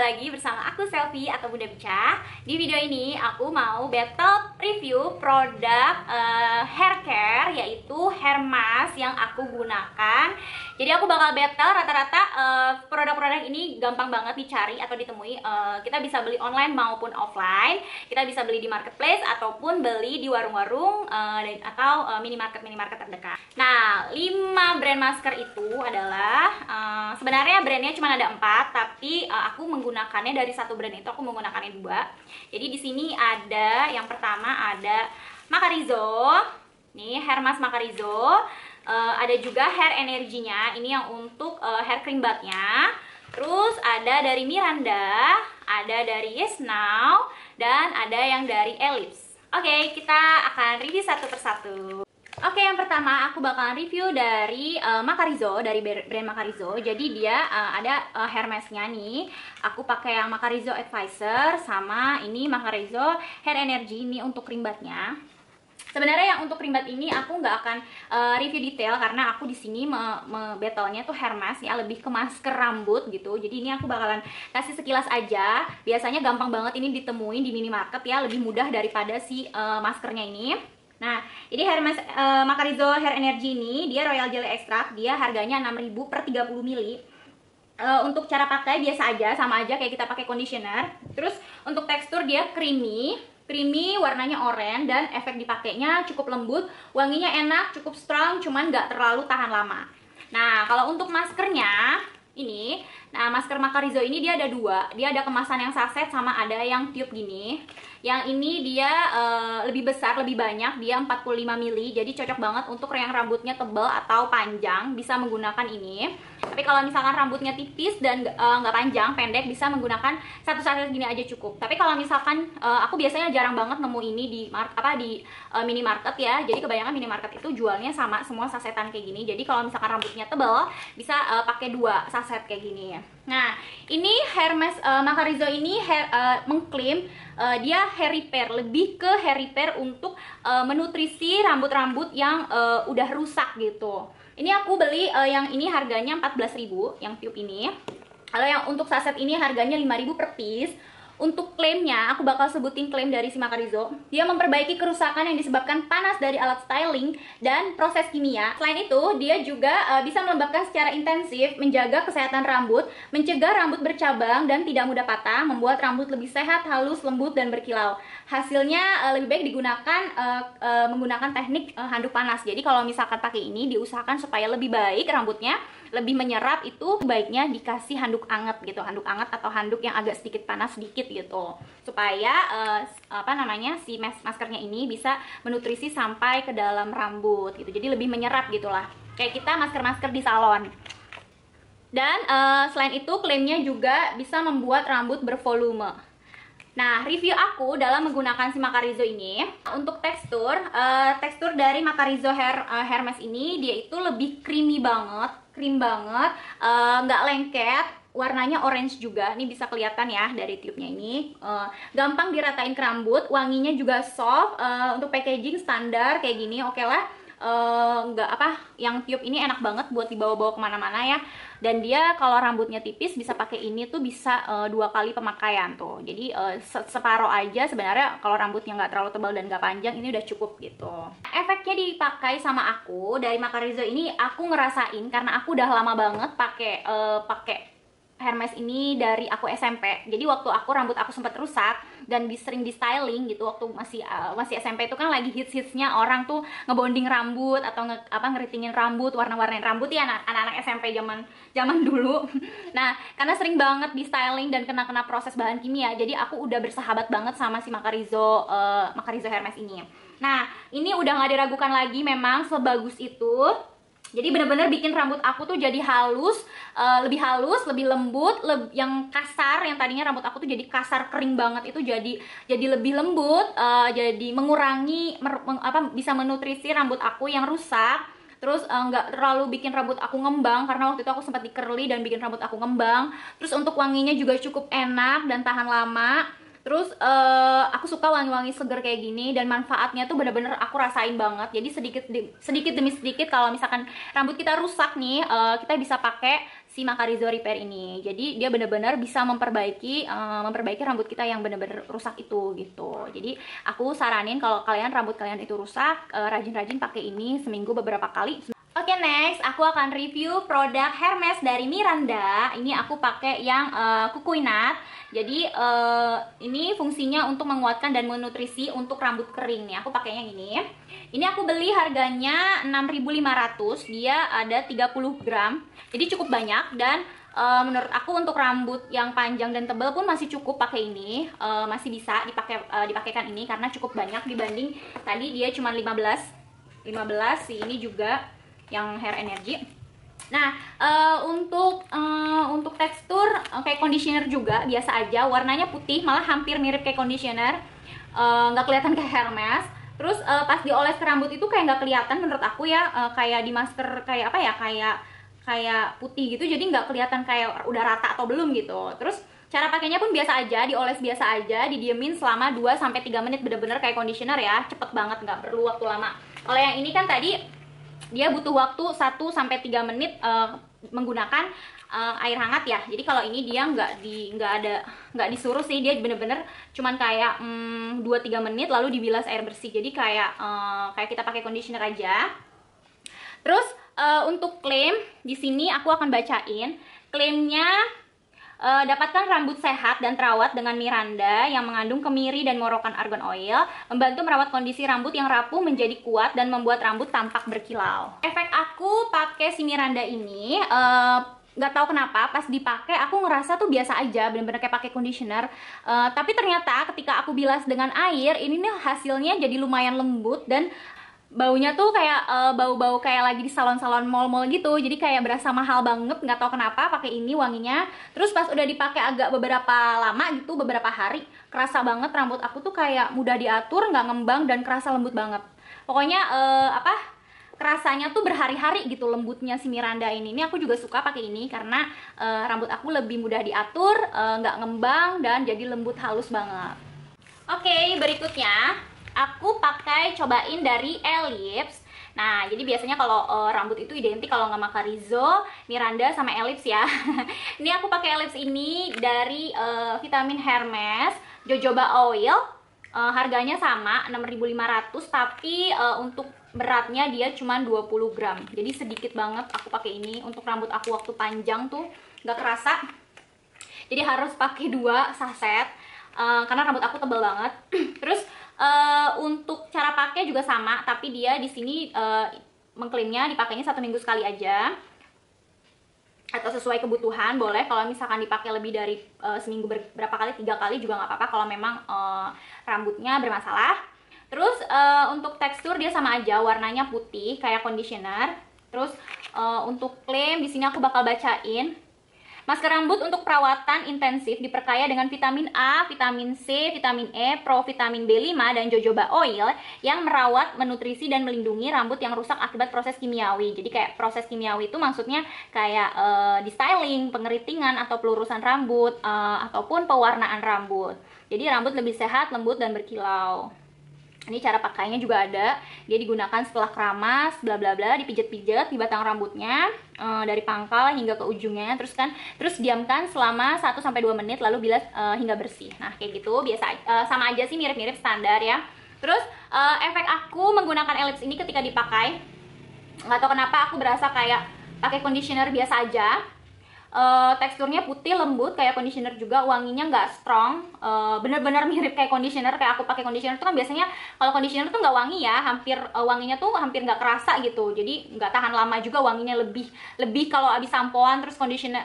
lagi bersama aku Selfie atau Bunda Bica. Di video ini aku mau battle review produk hair care, yaitu hair mask yang aku gunakan. Jadi aku bakal battle rata-rata produk-produk ini gampang banget dicari atau ditemui. Kita bisa beli online maupun offline. Kita bisa beli di marketplace ataupun beli di warung-warung atau minimarket terdekat. Nah, 5 brand masker itu adalah sebenarnya brandnya cuma ada 4, tapi aku menggunakannya dari satu brand itu aku menggunakannya 2. Jadi di sini ada yang pertama ada Macarizo, nih hair mask Macarizo. Ada juga hair energinya, ini yang untuk hair cream bathnya. Terus ada dari Miranda, ada dari Yes Now, dan ada yang dari Ellipse. Oke, kita akan review satu persatu. Oke, yang pertama aku bakalan review dari Macarizo, dari brand Macarizo. Jadi dia ada hair masknya nih. Aku pakai yang Macarizo Advisor sama ini Macarizo Hair Energy, ini untuk cream bathnya. Sebenarnya yang untuk cream bath ini aku nggak akan review detail karena aku di sini battle-nya tuh hair mask ya, lebih ke masker rambut gitu. Jadi ini aku bakalan kasih sekilas aja. Biasanya gampang banget ini ditemuin di minimarket ya, lebih mudah daripada si maskernya ini. Nah, ini hair mask Macarizo Hair Energy ini, dia Royal Jelly Extract, dia harganya 6.000 per 30 ml. Untuk cara pakai biasa aja, sama aja kayak kita pakai conditioner. Terus untuk tekstur dia creamy, warnanya oranye, dan efek dipakainya cukup lembut, wanginya enak, cukup strong, cuman nggak terlalu tahan lama. Nah, kalau untuk maskernya ini, nah masker Macarizo ini dia ada 2, dia ada kemasan yang saset sama ada yang tube gini. Yang ini dia lebih besar, lebih banyak, dia 45 ml, jadi cocok banget untuk yang rambutnya tebal atau panjang, bisa menggunakan ini. Tapi kalau misalkan rambutnya tipis dan nggak panjang, pendek, bisa menggunakan satu saset gini aja cukup. Tapi kalau misalkan aku biasanya jarang banget nemu ini di minimarket ya, jadi kebanyakan minimarket itu jualnya sama semua sasetan kayak gini. Jadi kalau misalkan rambutnya tebal, bisa pakai 2 saset kayak gini. Nah, ini hair mask Macarizo ini mengklaim dia hair repair, lebih ke hair repair untuk menutrisi rambut-rambut yang udah rusak gitu. Ini aku beli yang ini harganya 14.000 yang tube ini. Kalau yang untuk saset ini harganya 5.000 per piece. Untuk klaimnya, aku bakal sebutin klaim dari si Macarizo. Dia memperbaiki kerusakan yang disebabkan panas dari alat styling dan proses kimia. Selain itu, dia juga bisa melembabkan secara intensif, menjaga kesehatan rambut, mencegah rambut bercabang dan tidak mudah patah, membuat rambut lebih sehat, halus, lembut, dan berkilau. Hasilnya lebih baik digunakan menggunakan teknik handuk panas. Jadi kalau misalkan pakai ini, diusahakan supaya lebih baik rambutnya, lebih menyerap, itu baiknya dikasih handuk anget gitu, handuk anget atau handuk yang agak sedikit panas sedikit gitu, supaya si maskernya ini bisa menutrisi sampai ke dalam rambut gitu, jadi lebih menyerap gitulah, kayak kita masker-masker di salon. Dan selain itu klaimnya juga bisa membuat rambut bervolume. Nah, review aku dalam menggunakan si Macarizo ini, untuk tekstur dari Macarizo hair mask ini, dia itu lebih creamy banget, nggak lengket, warnanya orange juga, ini bisa kelihatan ya dari tube-nya ini. Gampang diratain ke rambut, wanginya juga soft, untuk packaging standar kayak gini, oke lah. Yang tube ini enak banget buat dibawa-bawa kemana-mana ya. Dan dia kalau rambutnya tipis bisa pakai ini tuh bisa 2 kali pemakaian tuh. Jadi separoh aja sebenarnya, kalau rambutnya nggak terlalu tebal dan nggak panjang, ini udah cukup gitu. Efeknya dipakai sama aku dari Macarizo ini, aku ngerasain karena aku udah lama banget pakai hair mask ini dari aku SMP. Jadi waktu rambut aku sempat rusak dan sering di styling gitu, waktu masih SMP itu kan lagi hits-hitsnya orang tuh ngebonding rambut atau ngeritingin rambut, warna-warnain rambut ya, anak-anak SMP zaman dulu. Nah, karena sering banget di styling dan kena proses bahan kimia, jadi aku udah bersahabat banget sama si Macarizo hair mask ini. Nah, ini udah nggak diragukan lagi, memang sebagus itu. Jadi bener-bener bikin rambut aku tuh jadi lebih halus, lebih lembut, yang kasar, yang tadinya rambut aku tuh jadi kasar kering banget, itu jadi lebih lembut, jadi mengurangi, bisa menutrisi rambut aku yang rusak. Terus nggak terlalu bikin rambut aku ngembang, karena waktu itu aku sempat di curly dan bikin rambut aku ngembang. Terus untuk wanginya juga cukup enak dan tahan lama. Terus aku suka wangi-wangi seger kayak gini, dan manfaatnya tuh bener-bener aku rasain banget. Jadi sedikit demi sedikit kalau misalkan rambut kita rusak nih, kita bisa pakai si Macarizo Repair ini. Jadi dia bener-bener bisa memperbaiki rambut kita yang bener-bener rusak itu gitu. Jadi aku saranin kalau rambut kalian itu rusak, rajin-rajin pakai ini seminggu beberapa kali. Oke, next aku akan review produk Hermes dari Miranda. Ini aku pakai yang Kukuinat. Jadi ini fungsinya untuk menguatkan dan menutrisi untuk rambut kering nih. Aku pakainya ini. Ini aku beli harganya 6.500. Dia ada 30 gram. Jadi cukup banyak, dan menurut aku untuk rambut yang panjang dan tebal pun masih cukup pakai ini. Masih bisa dipakaikan ini karena cukup banyak dibanding tadi dia cuma 15 sih, ini juga yang hair energy. Nah, untuk tekstur kayak conditioner juga biasa aja, warnanya putih, malah hampir mirip kayak conditioner, nggak kelihatan kayak Hermes. Terus pas dioles ke rambut itu kayak nggak kelihatan menurut aku ya, kayak di masker kayak apa ya, kayak putih gitu, jadi nggak kelihatan kayak udah rata atau belum gitu. Terus cara pakainya pun biasa aja, dioles biasa aja, didiemin selama 2-3 menit, bener-bener kayak conditioner ya, cepet banget, nggak perlu waktu lama. Kalau yang ini kan tadi dia butuh waktu 1-3 menit menggunakan air hangat ya. Jadi kalau ini dia nggak disuruh sih, dia bener-bener cuman kayak 2-3 menit lalu dibilas air bersih. Jadi kayak kita pakai conditioner aja. Terus untuk klaim di sini aku akan bacain klaimnya. Dapatkan rambut sehat dan terawat dengan Miranda yang mengandung kemiri dan morokan argan oil, membantu merawat kondisi rambut yang rapuh menjadi kuat dan membuat rambut tampak berkilau. Efek aku pakai si Miranda ini, nggak tahu kenapa pas dipakai aku ngerasa tuh biasa aja, bener-bener kayak pakai conditioner. Tapi ternyata ketika aku bilas dengan air, ini nih hasilnya jadi lumayan lembut, dan baunya tuh kayak bau-bau kayak lagi di salon-salon mall-mall gitu. Jadi kayak berasa mahal banget, nggak tahu kenapa pakai ini wanginya. Terus pas udah dipakai agak beberapa lama gitu, beberapa hari, kerasa banget rambut aku tuh kayak mudah diatur, nggak ngembang, dan kerasa lembut banget. Pokoknya kerasanya tuh berhari-hari gitu lembutnya si Miranda ini. Ini aku juga suka pakai ini karena rambut aku lebih mudah diatur, nggak ngembang, dan jadi lembut halus banget. Oke, berikutnya aku cobain dari Ellipse. Nah, jadi biasanya kalau rambut itu identik kalau nggak Macarizo, Miranda sama Ellipse ya. Ini aku pakai Ellipse ini dari vitamin Hermes Jojoba Oil. Harganya sama 6.500, tapi untuk beratnya dia cuma 20 gram. Jadi sedikit banget aku pakai ini. Untuk rambut aku waktu panjang tuh nggak kerasa. Jadi harus pakai 2 saset karena rambut aku tebal banget. Terus untuk cara pakai juga sama, tapi dia di sini mengklaimnya dipakainya 1 minggu sekali aja, atau sesuai kebutuhan boleh. Kalau misalkan dipakai lebih dari seminggu berapa kali, 3 kali juga nggak apa-apa kalau memang rambutnya bermasalah. Terus untuk tekstur dia sama aja, warnanya putih kayak conditioner. Terus untuk klaim di sini aku bakal bacain. Masker rambut untuk perawatan intensif diperkaya dengan vitamin A, vitamin C, vitamin E, provitamin B5, dan jojoba oil yang merawat, menutrisi, dan melindungi rambut yang rusak akibat proses kimiawi. Jadi kayak proses kimiawi itu maksudnya kayak di styling, pengeritingan, atau pelurusan rambut, ataupun pewarnaan rambut. Jadi rambut lebih sehat, lembut, dan berkilau. Ini cara pakainya juga ada. Dia digunakan setelah keramas, bla bla bla, dipijat-pijat di batang rambutnya dari pangkal hingga ke ujungnya, terus diamkan selama 1-2 menit lalu bilas hingga bersih. Nah, kayak gitu biasa, sama aja sih, mirip-mirip standar ya. Terus efek aku menggunakan Ellipse ini ketika dipakai, nggak tahu kenapa aku berasa kayak pakai conditioner biasa aja. Teksturnya putih, lembut kayak conditioner juga, wanginya nggak strong, bener-bener mirip kayak conditioner. Kayak aku pakai conditioner tuh kan biasanya kalau conditioner tuh nggak wangi ya, wanginya tuh hampir nggak kerasa gitu, jadi nggak tahan lama juga wanginya. Lebih kalau abis sampoan terus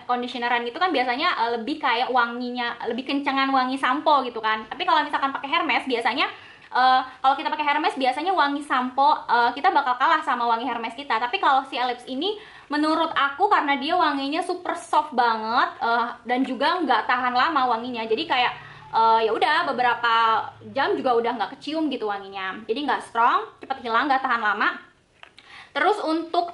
conditioneran itu kan biasanya lebih kayak wanginya lebih kencengan wangi sampo gitu kan. Tapi kalau misalkan pakai Hermes biasanya kalau kita pakai Hermes biasanya wangi sampo kita bakal kalah sama wangi Hermes kita. Tapi kalau si Ellipse ini menurut aku karena dia wanginya super soft banget dan juga nggak tahan lama wanginya, jadi kayak ya udah beberapa jam juga udah nggak kecium gitu wanginya. Jadi nggak strong, cepet hilang, nggak tahan lama. Terus untuk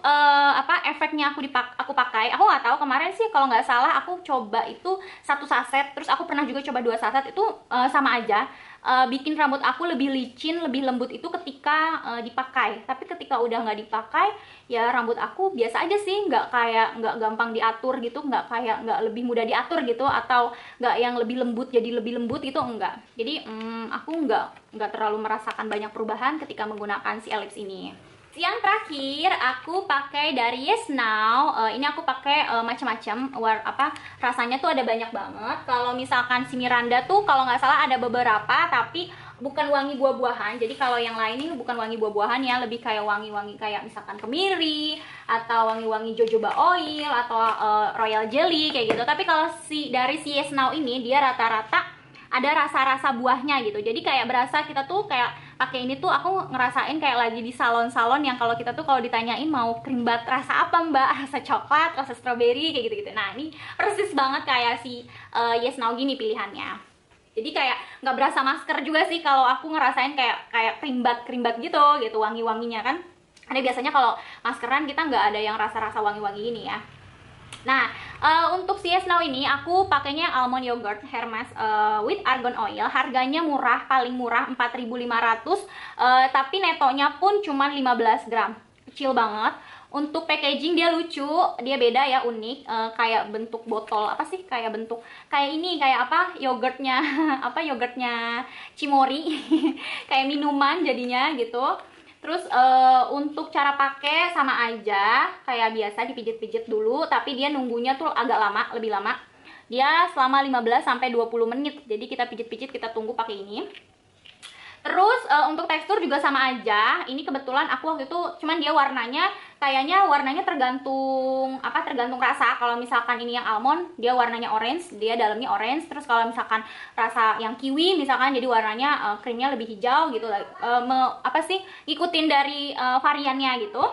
efeknya aku pakai, aku nggak tahu, kemarin sih kalau nggak salah aku coba itu 1 saset, terus aku pernah juga coba 2 saset, itu sama aja. Bikin rambut aku lebih licin, lebih lembut itu ketika dipakai. Tapi ketika udah nggak dipakai, ya rambut aku biasa aja sih, nggak gampang diatur gitu, nggak lebih mudah diatur gitu, atau nggak yang lebih lembut jadi lebih lembut gitu, enggak. Jadi aku nggak terlalu merasakan banyak perubahan ketika menggunakan si Ellipse ini. Yang terakhir aku pakai dari Yes Now. Ini aku pakai macam-macam, rasanya tuh ada banyak banget. Kalau misalkan si Miranda tuh kalau nggak salah ada beberapa, tapi bukan wangi buah-buahan. Jadi kalau yang lain ini bukan wangi buah-buahan ya, lebih kayak wangi-wangi kayak misalkan kemiri, atau wangi-wangi jojoba oil, atau royal jelly kayak gitu. Tapi kalau dari si Yes Now ini, dia rata-rata ada rasa-rasa buahnya gitu. Jadi kayak berasa kita tuh kayak pakai ini tuh, aku ngerasain kayak lagi di salon-salon yang kalau kita tuh kalau ditanyain mau krim bat rasa apa mbak, rasa coklat, rasa strawberry kayak gitu-gitu. Nah ini persis banget kayak si Yes Now gini pilihannya. Jadi kayak nggak berasa masker juga sih kalau aku ngerasain kayak krim bat gitu wangi-wanginya kan. Ada biasanya kalau maskeran kita nggak ada yang rasa-rasa wangi-wangi ini ya. Nah, untuk si Yes Now ini aku pakainya almond yogurt Hermes with argan oil. Harganya murah, paling murah 4.500, tapi netonya pun cuma 15 gram. Kecil banget. Untuk packaging dia lucu, dia beda ya, unik. Kayak bentuk botol, apa sih? Kayak bentuk kayak ini, kayak apa? Yogurtnya yogurtnya Cimory. Kayak minuman jadinya gitu. Terus untuk cara pakai sama aja, kayak biasa dipijit-pijit dulu, tapi dia nunggunya tuh agak lama, lebih lama. Dia selama 15 sampai 20 menit. Jadi kita pijit-pijit, kita tunggu pakai ini. Terus untuk tekstur juga sama aja. Ini kebetulan aku waktu itu cuman dia kayaknya warnanya tergantung rasa. Kalau misalkan ini yang almond, dia warnanya orange, dia dalamnya orange. Terus kalau misalkan rasa yang kiwi misalkan, jadi warnanya krimnya lebih hijau gitu. Ngikutin dari variannya gitu.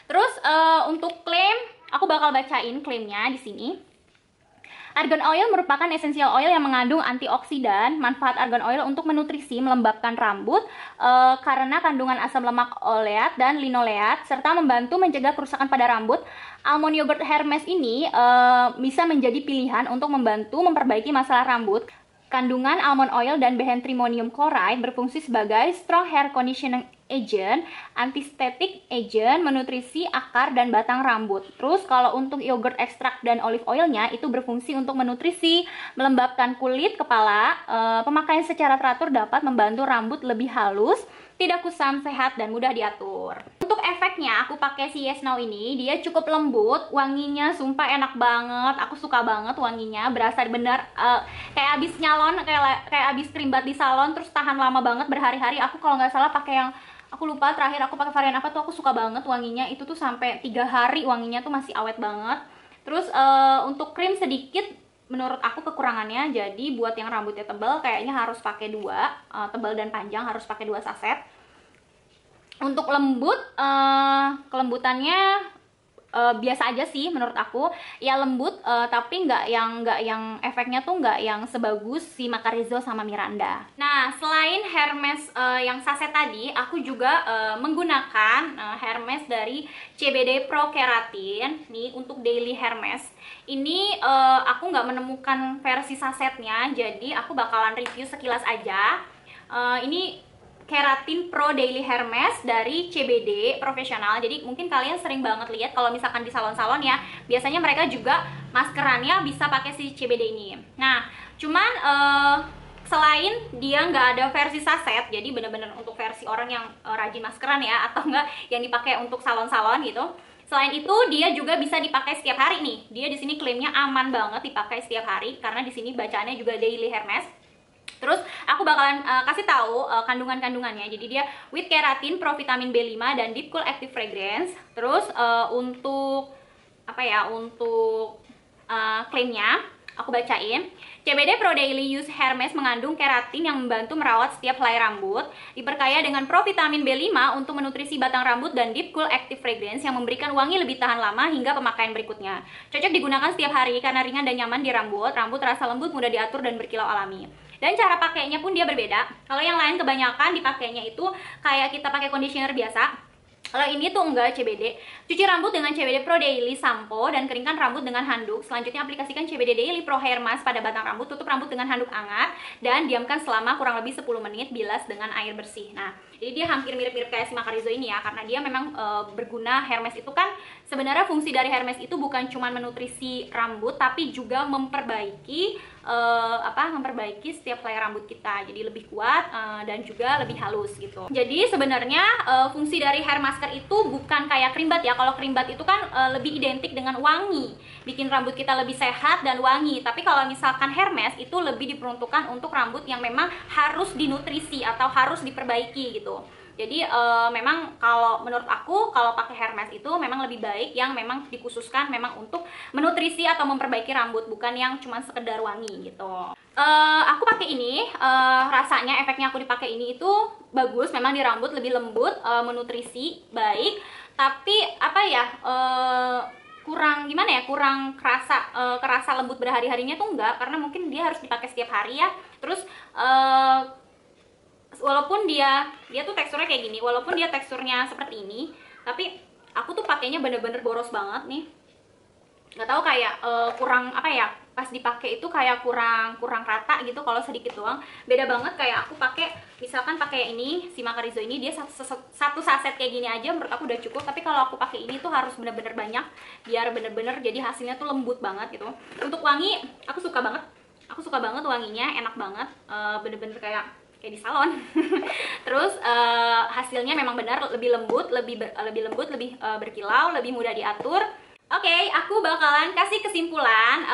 Terus untuk klaim, aku bakal bacain klaimnya di sini. Argan oil merupakan esensial oil yang mengandung antioksidan. Manfaat argan oil untuk menutrisi, melembabkan rambut karena kandungan asam lemak oleat dan linoleat, serta membantu mencegah kerusakan pada rambut. Almond yogurt Hermes ini bisa menjadi pilihan untuk membantu memperbaiki masalah rambut. Kandungan almond oil dan bahan trimonium chloride berfungsi sebagai strong hair conditioning agent, antistatic agent, menutrisi akar dan batang rambut. Terus kalau untuk yogurt ekstrak dan olive oilnya itu berfungsi untuk menutrisi, melembabkan kulit kepala. Pemakaian secara teratur dapat membantu rambut lebih halus, tidak kusam, sehat, dan mudah diatur. Untuk efeknya, aku pakai si Yes Now ini, dia cukup lembut, wanginya sumpah enak banget. Aku suka banget wanginya, berasa bener kayak abis nyalon, kayak abis krim bat di salon, terus tahan lama banget berhari-hari. Aku kalau nggak salah pakai yang, aku lupa terakhir aku pakai varian apa tuh, aku suka banget wanginya. Itu tuh sampai 3 hari wanginya tuh masih awet banget. Terus untuk krim sedikit menurut aku kekurangannya, jadi buat yang rambutnya tebal kayaknya harus pakai 2, tebal dan panjang harus pakai 2 saset. Untuk lembut, kelembutannya biasa aja sih menurut aku, ya lembut, tapi nggak yang efeknya tuh nggak yang sebagus si Macarizo sama Miranda. Nah, selain Hermes yang saset tadi, aku juga menggunakan Hermes dari CBD Pro Keratin nih untuk daily Hermes. Ini aku nggak menemukan versi sasetnya, jadi aku bakalan review sekilas aja. Ini Keratin Pro Daily Hermes dari CBD profesional. Jadi mungkin kalian sering banget lihat kalau misalkan di salon-salon ya, biasanya mereka juga maskerannya bisa pakai si CBD ini. Nah, cuman selain dia nggak ada versi saset, jadi bener-bener untuk versi orang yang rajin maskeran ya, atau enggak yang dipakai untuk salon-salon gitu. Selain itu dia juga bisa dipakai setiap hari nih. Dia di sini klaimnya aman banget dipakai setiap hari karena di sini bacaannya juga Daily Hermes. Terus aku bakalan kasih tahu kandungan-kandungannya. Jadi dia with keratin, provitamin B5 dan deep cool active fragrance. Terus untuk klaimnya aku bacain. CBD Pro Daily Use Hermes mengandung keratin yang membantu merawat setiap helai rambut, diperkaya dengan provitamin B5 untuk menutrisi batang rambut dan deep cool active fragrance yang memberikan wangi lebih tahan lama hingga pemakaian berikutnya. Cocok digunakan setiap hari karena ringan dan nyaman di rambut terasa lembut, mudah diatur dan berkilau alami. Dan cara pakainya pun dia berbeda. Kalau yang lain kebanyakan dipakainya itu kayak kita pakai conditioner biasa. Kalau ini tuh enggak CBD. Cuci rambut dengan CBD Pro Daily Sampo dan keringkan rambut dengan handuk. Selanjutnya aplikasikan CBD Daily Pro Hair Mask pada batang rambut, tutup rambut dengan handuk hangat dan diamkan selama kurang lebih 10 menit, bilas dengan air bersih. Nah, jadi dia hampir mirip-mirip kayak si Macarizo ini ya, karena dia memang berguna. Hair mask itu kan sebenarnya fungsi dari hair mask itu bukan cuma menutrisi rambut tapi juga memperbaiki memperbaiki setiap helai rambut kita, jadi lebih kuat dan juga lebih halus gitu. Jadi sebenarnya fungsi dari hair masker itu bukan kayak cream bath ya. Kalau cream bath itu kan lebih identik dengan wangi, bikin rambut kita lebih sehat dan wangi. Tapi kalau misalkan hair mask itu lebih diperuntukkan untuk rambut yang memang harus dinutrisi atau harus diperbaiki gitu. Jadi memang kalau menurut aku kalau pakai hair mask itu memang lebih baik yang memang dikhususkan memang untuk menutrisi atau memperbaiki rambut, bukan yang cuma sekedar wangi gitu. Aku pakai ini, rasanya efeknya aku dipakai ini itu bagus, memang di rambut lebih lembut, menutrisi baik, tapi apa ya, kurang gimana ya, kurang kerasa lembut berhari-harinya tuh enggak, karena mungkin dia harus dipakai setiap hari ya. Terus walaupun dia tuh teksturnya kayak gini, walaupun dia teksturnya seperti ini, tapi aku tuh pakainya bener-bener boros banget nih. Nggak tahu kayak kurang apa ya, pas dipakai itu kayak kurang rata gitu kalau sedikit doang. Beda banget kayak aku pakai, misalkan pakai ini si Macarizo ini, dia satu saset kayak gini aja menurut aku udah cukup. Tapi kalau aku pakai ini tuh harus bener-bener banyak biar bener-bener jadi hasilnya tuh lembut banget gitu. Untuk wangi aku suka banget wanginya, enak banget, bener-bener kayak di salon. Terus hasilnya memang benar lebih lembut, lebih berkilau, lebih mudah diatur. Oke, aku bakalan kasih kesimpulan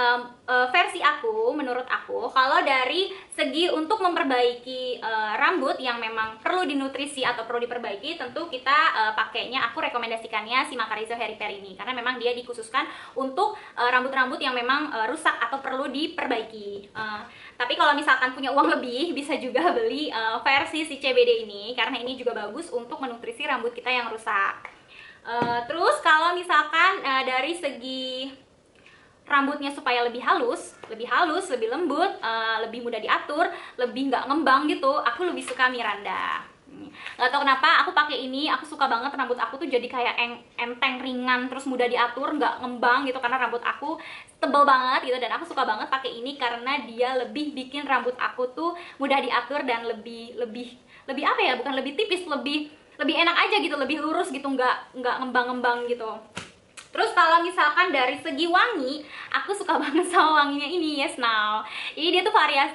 versi aku, menurut aku kalau dari segi untuk memperbaiki rambut yang memang perlu dinutrisi atau perlu diperbaiki, tentu kita pakainya, aku rekomendasikannya si Macarizo Hair Repair ini karena memang dia dikhususkan untuk rambut-rambut yang memang rusak atau perlu diperbaiki. Tapi kalau misalkan punya uang lebih, bisa juga beli versi si CBD ini karena ini juga bagus untuk menutrisi rambut kita yang rusak. Terus kalau misalkan dari segi rambutnya supaya lebih halus, lebih lembut, lebih mudah diatur, lebih nggak ngembang gitu, aku lebih suka Miranda. Nggak tahu kenapa aku pakai ini, aku suka banget rambut aku tuh jadi kayak enteng, ringan, terus mudah diatur, nggak ngembang gitu karena rambut aku tebal banget gitu. Dan aku suka banget pakai ini karena dia lebih bikin rambut aku tuh mudah diatur dan lebih apa ya, bukan lebih tipis, lebih enak aja gitu, lebih lurus gitu, nggak ngembang-ngembang gitu. Terus kalau misalkan dari segi wangi, aku suka banget sama wanginya ini, Yes Now. Jadi dia tuh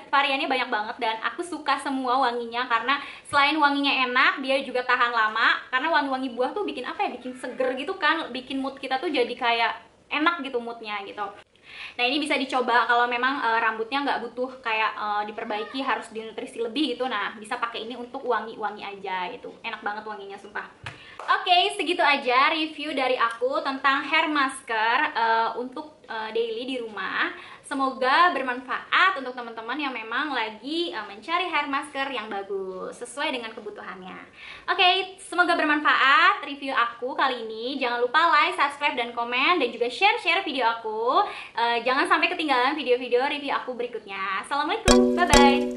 variannya banyak banget dan aku suka semua wanginya karena selain wanginya enak, dia juga tahan lama. Karena wangi-wangi buah tuh bikin apa ya, bikin seger gitu kan, bikin mood kita tuh jadi kayak enak gitu moodnya gitu. Nah ini bisa dicoba kalau memang rambutnya nggak butuh kayak diperbaiki, harus dinutrisi lebih gitu. Nah bisa pakai ini untuk wangi-wangi aja gitu, enak banget wanginya sumpah. Oke, segitu aja review dari aku tentang hair masker untuk daily di rumah. Semoga bermanfaat untuk teman-teman yang memang lagi mencari hair masker yang bagus sesuai dengan kebutuhannya. Oke, semoga bermanfaat review aku kali ini. Jangan lupa like, subscribe, dan komen, dan juga share video aku. Jangan sampai ketinggalan video-video review aku berikutnya. Assalamualaikum, bye-bye.